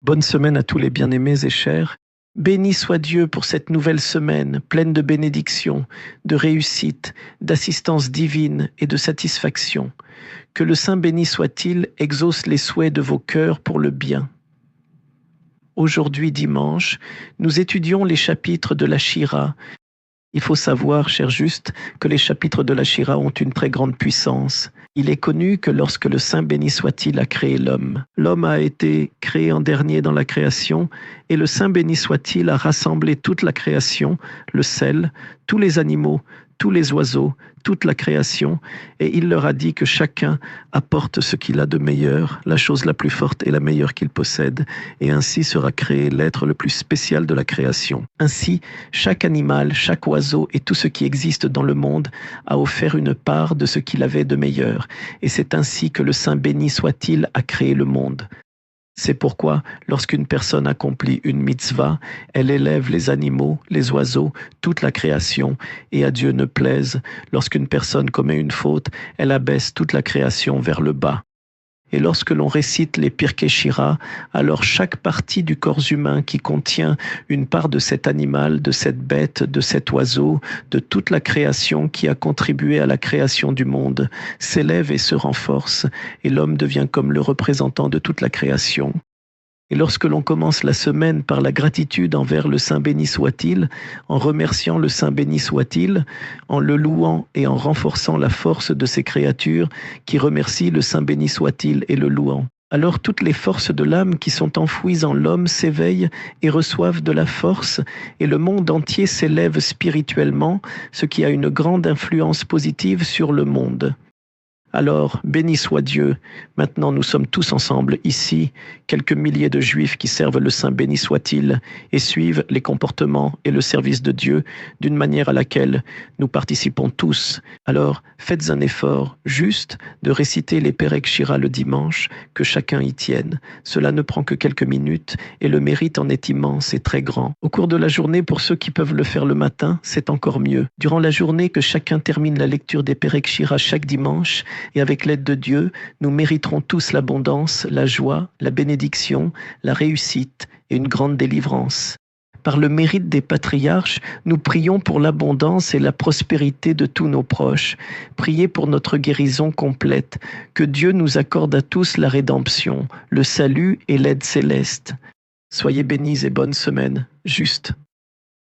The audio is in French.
Bonne semaine à tous les bien-aimés et chers. Béni soit Dieu pour cette nouvelle semaine pleine de bénédictions, de réussite, d'assistance divine et de satisfaction. Que le Saint béni soit-il exauce les souhaits de vos cœurs pour le bien. Aujourd'hui dimanche, nous étudions les chapitres de la Shira. Il faut savoir, cher Juste, que les chapitres de la Shira ont une très grande puissance. Il est connu que lorsque le Saint béni soit-il a créé l'homme, l'homme a été créé en dernier dans la création, et le Saint béni soit-il a rassemblé toute la création, le sel, tous les animaux, tous les oiseaux, toute la création, et il leur a dit que chacun apporte ce qu'il a de meilleur, la chose la plus forte et la meilleure qu'il possède, et ainsi sera créé l'être le plus spécial de la création. Ainsi, chaque animal, chaque oiseau et tout ce qui existe dans le monde a offert une part de ce qu'il avait de meilleur, et c'est ainsi que le Saint béni soit-il a créé le monde. C'est pourquoi, lorsqu'une personne accomplit une mitzvah, elle élève les animaux, les oiseaux, toute la création, et à Dieu ne plaise, lorsqu'une personne commet une faute, elle abaisse toute la création vers le bas. Et lorsque l'on récite les Pirkei Shira, alors chaque partie du corps humain qui contient une part de cet animal, de cette bête, de cet oiseau, de toute la création qui a contribué à la création du monde, s'élève et se renforce, et l'homme devient comme le représentant de toute la création. Et lorsque l'on commence la semaine par la gratitude envers le Saint béni soit-il, en remerciant le Saint béni soit-il, en le louant et en renforçant la force de ses créatures qui remercient le Saint béni soit-il et le louant, alors toutes les forces de l'âme qui sont enfouies en l'homme s'éveillent et reçoivent de la force, et le monde entier s'élève spirituellement, ce qui a une grande influence positive sur le monde. Alors, béni soit Dieu, maintenant nous sommes tous ensemble ici, quelques milliers de Juifs qui servent le Saint béni soit-il et suivent les comportements et le service de Dieu d'une manière à laquelle nous participons tous. Alors, faites un effort juste de réciter les Perek Shira le dimanche, que chacun y tienne. Cela ne prend que quelques minutes et le mérite en est immense et très grand. Au cours de la journée, pour ceux qui peuvent le faire le matin, c'est encore mieux. Durant la journée, que chacun termine la lecture des Perek Shira chaque dimanche, et avec l'aide de Dieu, nous mériterons tous l'abondance, la joie, la bénédiction, la réussite et une grande délivrance. Par le mérite des patriarches, nous prions pour l'abondance et la prospérité de tous nos proches. Priez pour notre guérison complète, que Dieu nous accorde à tous la rédemption, le salut et l'aide céleste. Soyez bénis et bonne semaine, Juste.